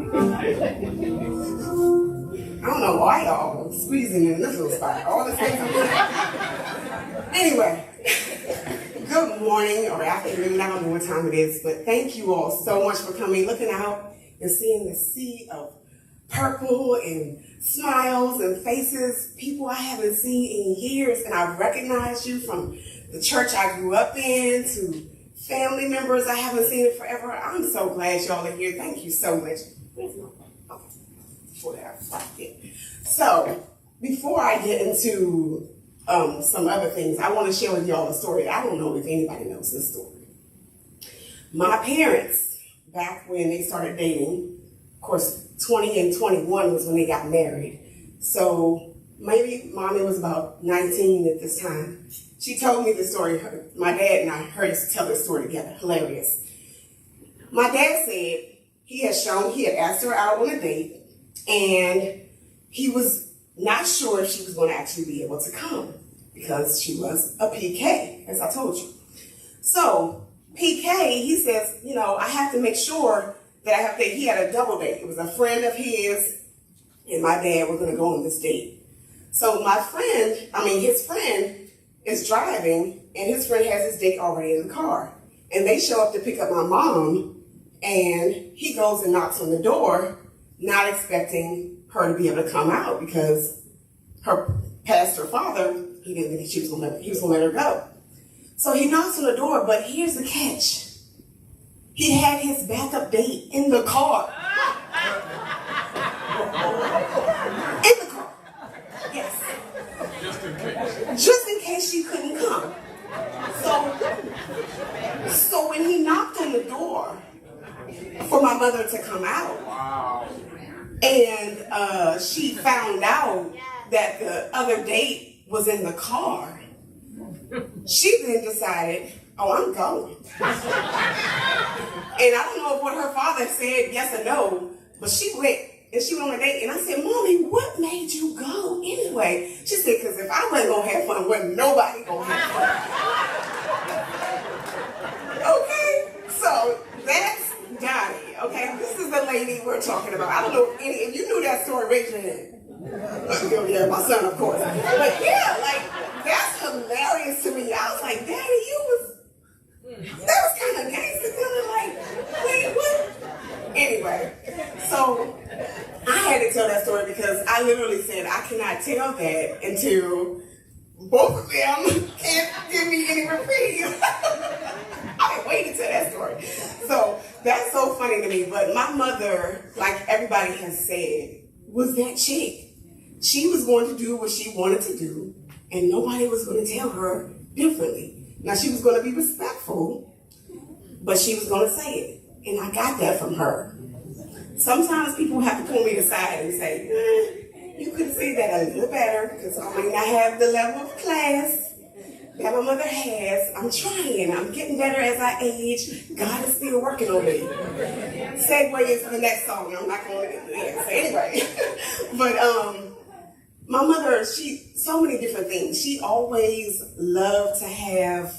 I don't know why y'all squeezing in this little spot. All the things. Anyway, good morning or afternoon. I don't know what time it is, but thank you all so much for coming, looking out and seeing the sea of purple and smiles and faces, people I haven't seen in years, and I've recognized you from the church I grew up in to family members I haven't seen in forever. I'm so glad y'all are here. Thank you so much. So, before I get into some other things, I want to share with y'all a story. I don't know if anybody knows this story. My parents, back when they started dating, of course, 20 and 21 was when they got married. So maybe mommy was about 19 at this time. She told me this story. My dad and I heard us tell this story together. Hilarious. My dad said he had asked her out on a date, and he was not sure if she was going to actually be able to come because she was a PK, as I told you. So PK, he says, I have to make sure that he had a double date. It was a friend of his and my dad were going to go on this date. So his friend is driving, and his friend has his date already in the car. And they show up to pick up my mom, and he goes and knocks on the door, not expecting her to be able to come out because her father, he didn't think he was going to let her go. So he knocks on the door, but here's the catch. He had his backup date in the car. In the car. Yes. Just in case she couldn't come. So when he knocked on the door for my mother to come out, and she found out that the other date was in the car, she then decided, I'm going. And I don't know what her father said, yes or no, but she went, and she went on a date, and I said, Mommy, what made you go anyway? She said, because if I wasn't going to have fun, wasn't nobody going to have fun. Okay, so that's Donnie, okay? This is the lady we're talking about. I don't know if you knew that story, raise your hand. Yeah, my son, of course. But yeah, that's hilarious to me. I was like, Daddy, that was kind of gangster, wait, what? Anyway, so I had to tell that story because I literally said I cannot tell that until both of them can't give me any reprieve. I can't wait to tell that story. So that's so funny to me. But my mother, like everybody has said, was that chick. She was going to do what she wanted to do, and nobody was going to tell her differently. Now, she was going to be respectful, but she was going to say it. And I got that from her. Sometimes people have to pull me aside and say, you could say that a little better, because I may not have the level of class that my mother has. I'm trying. I'm getting better as I age. God is still working on me. Segue into the next song. I'm not going to get there. So anyway. But my mother, so many different things. She always loved to have,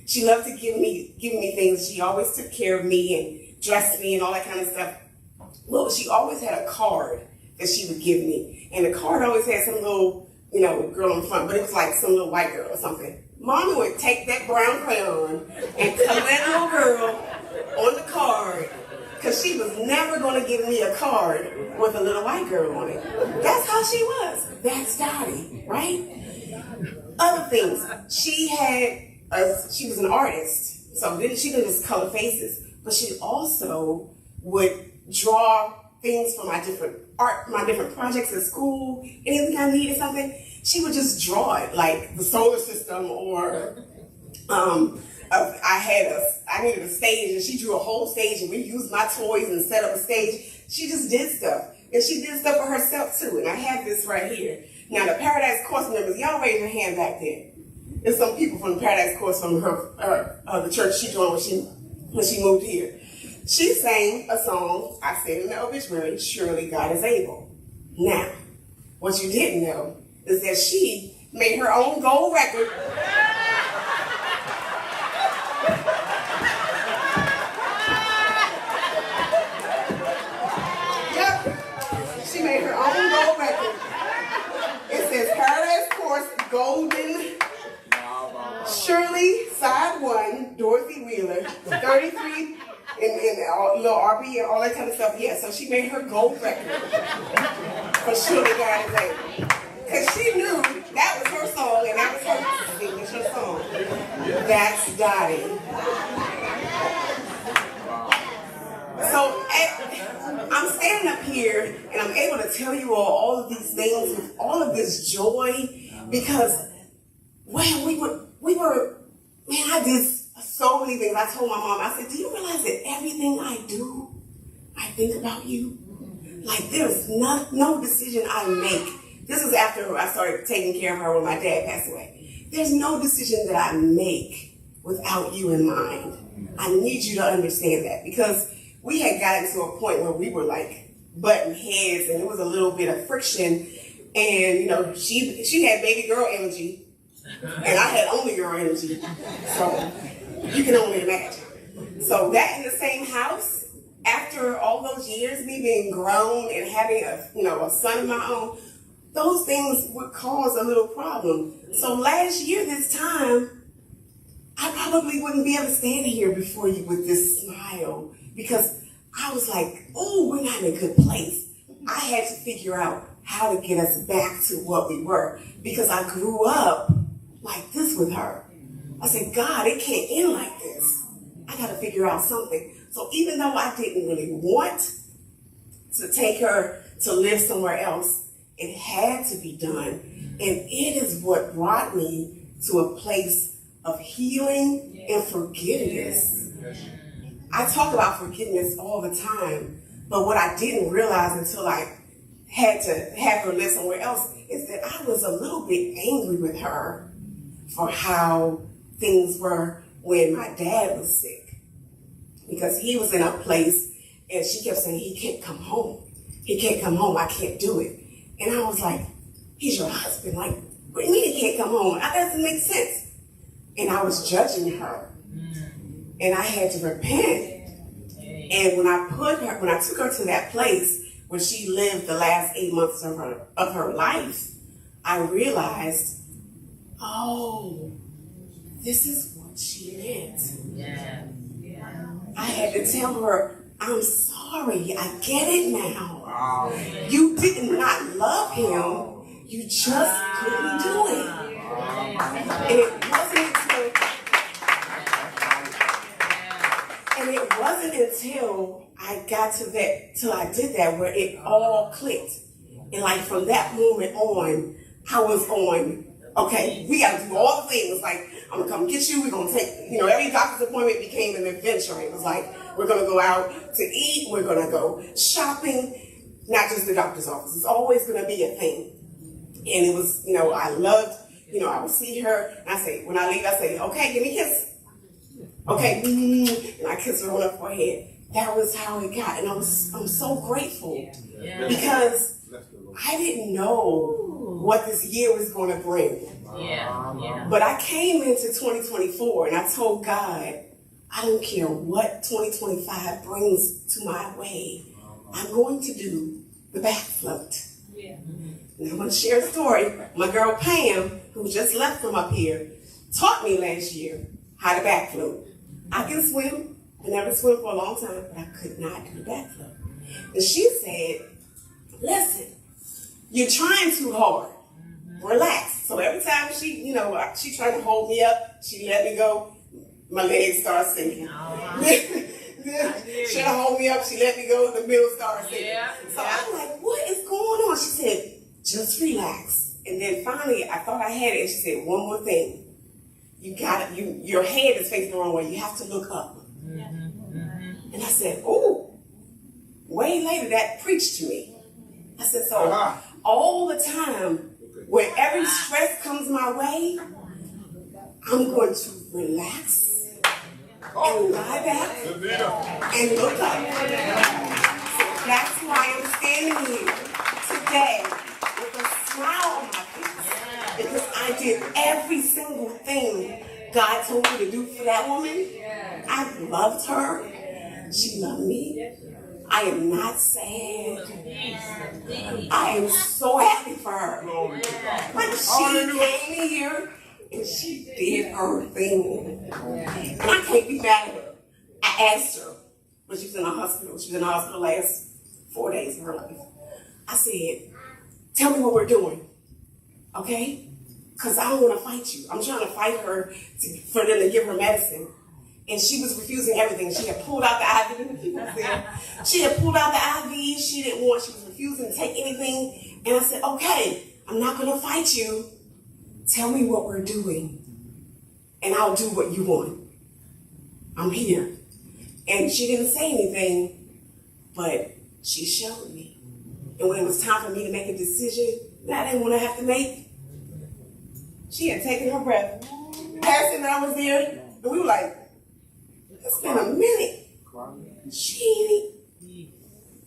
she loved to give me things. She always took care of me and dressed me and all that kind of stuff. Well, she always had a card that she would give me. And the card always had some little, girl in front, but it was like some little white girl or something. Mommy would take that brown crayon and color that little girl on the card, because she was never going to give me a card with a little white girl on it. That's how she was. That's Dottie, right? Other things. She was an artist, so she didn't just color faces, but she also would draw things for my different projects at school. Anything I needed something, she would just draw it, like the solar system, or I needed a stage, and she drew a whole stage, and we used my toys and set up a stage. She just did stuff, and she did stuff for herself too. And I have this right here. Now, the Paradise Course members, y'all raise your hand back there. There's some people from the Paradise Course from the church she joined when she moved here. She sang a song, I said in the obituary, Surely God is Able. Now, what you didn't know is that she made her own gold record. She made her own gold record. It says Paradise Course Golden Shirley, side 1, Dorothy Wheeler, 33 in little RP and all that kind of stuff. Yeah, so she made her gold record for Shirley Gardner's Day. Because she knew that was her song and that was her signature song. That's Dottie. So I'm standing up here and I'm able to tell you all of these things with all of this joy because when I did so many things. I told my mom, I said, do you realize that everything I do, I think about you? Like there's no decision I make. This was after I started taking care of her when my dad passed away. There's no decision that I make without you in mind. I need you to understand that because we had gotten to a point where we were like butting heads and it was a little bit of friction. And you know, she had baby girl energy and I had only girl energy. So you can only imagine. So that in the same house, after all those years, me being grown and having a son of my own, those things would cause a little problem. So last year, this time, I probably wouldn't be able to stand here before you with this smile because I was like, oh, we're not in a good place. I had to figure out how to get us back to what we were because I grew up like this with her. I said, God, it can't end like this. I got to figure out something. So even though I didn't really want to take her to live somewhere else, it had to be done. And it is what brought me to a place of healing and forgiveness. I talk about forgiveness all the time, but what I didn't realize until I had to have her live somewhere else is that I was a little bit angry with her for how things were when my dad was sick. Because he was in a place and she kept saying, he can't come home. He can't come home. I can't do it. And I was like, he's your husband. Like, what do you mean he can't come home? That doesn't make sense. And I was judging her. And I had to repent. And when I took her to that place where she lived the last 8 months of her life, I realized, oh, this is what she meant. Yeah. I had to tell her, I'm sorry, I get it now. Wow. You did not love him, you just couldn't do it. And it wasn't until I got to that, till I did that, where it all clicked. And like from that moment on, I was on, okay, we got to do all the things. Like, I'm going to come get you. We're going to take, every doctor's appointment became an adventure. It was like, we're going to go out to eat. We're going to go shopping. Not just the doctor's office. It's always going to be a thing. And it was, I loved, I would see her. And I say, when I leave, I say, okay, give me a kiss. Okay. And I kiss her on her forehead. That was how it got. And I'm so grateful because I didn't know what this year was going to bring. Yeah. But I came into 2024 and I told God, I don't care what 2025 brings to my way. I'm going to do the back float. Yeah. And I'm going to share a story. My girl Pam, who just left from up here, taught me last year how to back float. I can swim. I never swam for a long time, but I could not do the back float. And she said, listen, you're trying too hard. Relax. So every time she tried to hold me up, she let me go, my legs start sinking. She'd hold me up, she let me go, the middle started sinking. Yeah. So I'm like, what is going on? She said, just relax. And then finally, I thought I had it, and she said, one more thing. Your head is facing the wrong way. You have to look up. And I said, oh, way later, that preached to me. I said, so all the time, whenever stress comes my way, I'm going to relax and lie back and look up. So that's why I'm standing here today with a smile on my face, because I did every single thing God told me to do for that woman. I loved her. She loved me. I am not sad. I am so happy for her. Like she came here and she did her thing. And I can't be mad at her. I asked her when she was in the hospital. She was in the hospital last 4 days of her life. I said, tell me what we're doing, okay? Because I don't want to fight you. I'm trying to fight her for them to give her medicine. And she was refusing everything. She had pulled out the IV. She had pulled out the IV. She didn't want, she was refusing to take anything. And I said, okay, I'm not going to fight you. Tell me what we're doing. And I'll do what you want. I'm here. And she didn't say anything, but she showed me. And when it was time for me to make a decision that I didn't want to have to make, she had taken her breath. Pastor and I was there, and we were like, it's been a minute.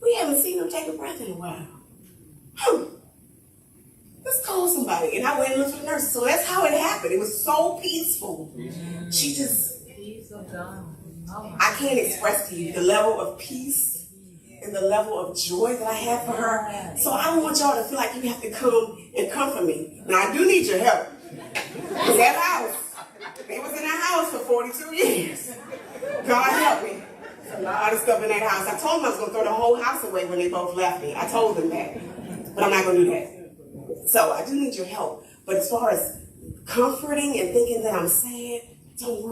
We haven't seen her take a breath in a while. Let's call somebody. And I went and looked for the nurse. So that's how it happened. It was so peaceful. She just, I can't express to you the level of peace and the level of joy that I have for her. So I don't want y'all to feel like you have to come and comfort me. Now I do need your help. Because that house, they was in that house for 42 years. God help me. A lot of stuff in that house. I told them I was going to throw the whole house away when they both left me. I told them that. But I'm not going to do that. So I do need your help. But as far as comforting and thinking that I'm sad, don't worry.